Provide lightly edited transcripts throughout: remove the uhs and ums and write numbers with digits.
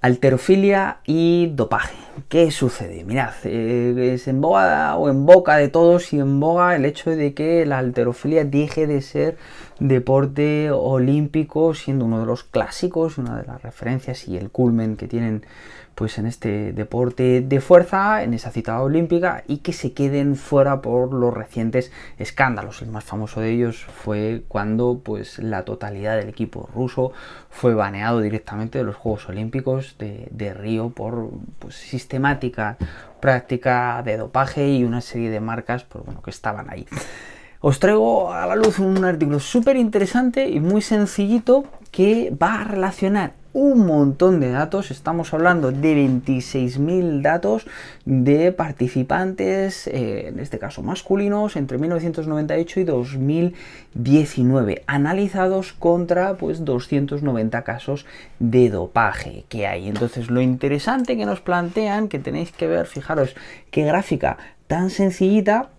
Halterofilia y dopaje. ¿Qué sucede? Mirad, es en boga o en boca de todos y en boga el hecho de que la halterofilia deje de ser deporte olímpico, siendo uno de los clásicos, una de las referencias y el culmen que tienen pues en este deporte de fuerza, en esa cita olímpica, y que se queden fuera por los recientes escándalos. El más famoso de ellos fue cuando pues la totalidad del equipo ruso fue baneado directamente de los Juegos Olímpicos de Río por pues, sistemática práctica de dopaje y una serie de marcas pues, bueno, que estaban ahí. Os traigo a la luz un artículo súper interesante y muy sencillito que va a relacionar un montón de datos. Estamos hablando de 26.000 datos de participantes, en este caso masculinos, entre 1998 y 2019, analizados contra pues 290 casos de dopaje que hay. Entonces, lo interesante que nos plantean, que tenéis que ver, fijaros qué gráfica tan sencillita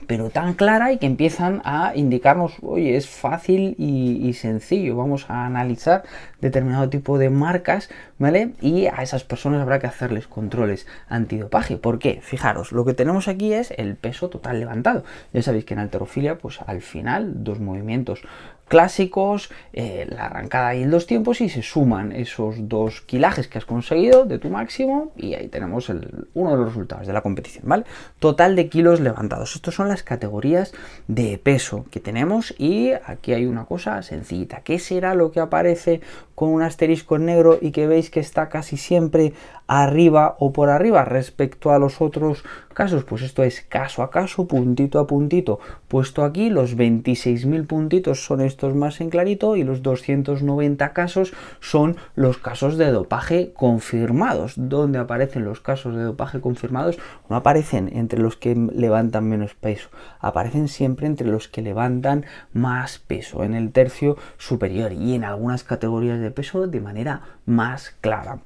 pero tan clara, y que empiezan a indicarnos, oye, es fácil y sencillo, vamos a analizar determinado tipo de marcas, ¿vale? Y a esas personas habrá que hacerles controles antidopaje. ¿Por qué? Fijaros, lo que tenemos aquí es el peso total levantado. Ya sabéis que en halterofilia, pues al final, dos movimientos clásicos, la arrancada y el dos tiempos, y se suman esos dos kilajes que has conseguido de tu máximo, y ahí tenemos uno de los resultados de la competición, ¿vale? Total de kilos levantados. Estas son las categorías de peso que tenemos, y aquí hay una cosa sencillita. ¿Qué será lo que aparece con un asterisco en negro y que veis que está casi siempre arriba o por arriba respecto a los otros casos? Pues esto es caso a caso, puntito a puntito puesto aquí. Los 26.000 puntitos son estos más en clarito, y los 290 casos son los casos de dopaje confirmados. ¿Dónde aparecen los casos de dopaje confirmados? No aparecen entre los que levantan menos peso, aparecen siempre entre los que levantan más peso, en el tercio superior, y en algunas categorías de peso de manera más clara.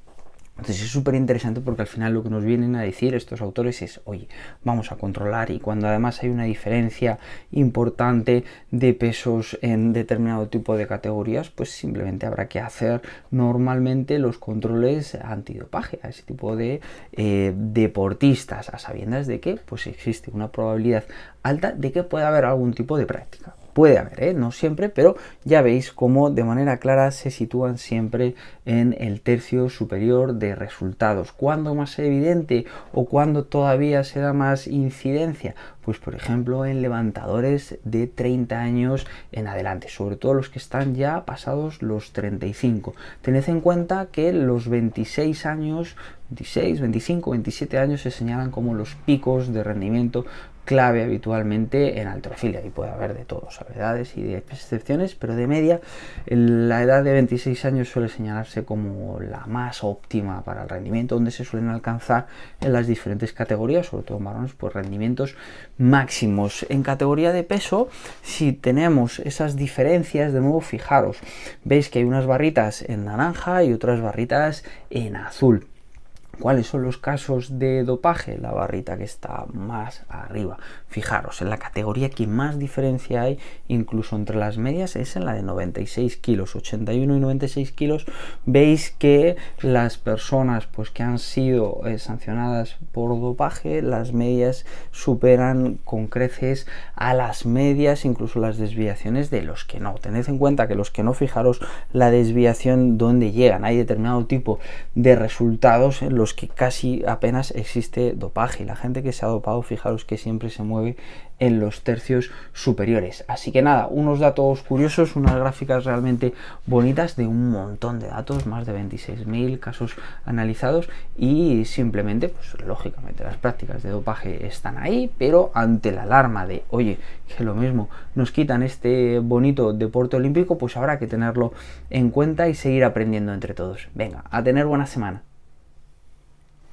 Entonces es súper interesante, porque al final lo que nos vienen a decir estos autores es, oye, vamos a controlar, y cuando además hay una diferencia importante de pesos en determinado tipo de categorías, pues simplemente habrá que hacer normalmente los controles antidopaje a ese tipo de deportistas, a sabiendas de que pues existe una probabilidad alta de que pueda haber algún tipo de práctica. Puede haber, no siempre, pero ya veis cómo de manera clara se sitúan siempre en el tercio superior de resultados. ¿Cuándo más evidente o cuándo todavía se da más incidencia? Pues por ejemplo en levantadores de 30 años en adelante, sobre todo los que están ya pasados los 35. Tened en cuenta que los 26 años, 26, 25, 27 años se señalan como los picos de rendimiento clave habitualmente en halterofilia, y puede haber de todos, edades y de excepciones, pero de media la edad de 26 años suele señalarse como la más óptima para el rendimiento, donde se suelen alcanzar en las diferentes categorías, sobre todo en varones, pues rendimientos máximos. En categoría de peso, si tenemos esas diferencias, de nuevo fijaros, veis que hay unas barritas en naranja y otras barritas en azul. ¿Cuáles son los casos de dopaje? La barrita que está más arriba. Fijaros, en la categoría que más diferencia hay, incluso entre las medias, es en la de 96 kilos, 81 y 96 kilos. Veis que las personas pues, que han sido sancionadas por dopaje, las medias superan con creces a las medias, incluso las desviaciones de los que no. Tened en cuenta que los que no, fijaros la desviación donde llegan. Hay determinado tipo de resultados en los que casi apenas existe dopaje, y la gente que se ha dopado, fijaros que siempre se mueve en los tercios superiores. Así que nada, unos datos curiosos, unas gráficas realmente bonitas de un montón de datos, más de 26.000 casos analizados, y simplemente, pues lógicamente las prácticas de dopaje están ahí, pero ante la alarma de, oye, que lo mismo nos quitan este bonito deporte olímpico, pues habrá que tenerlo en cuenta y seguir aprendiendo entre todos. Venga, a tener buena semana.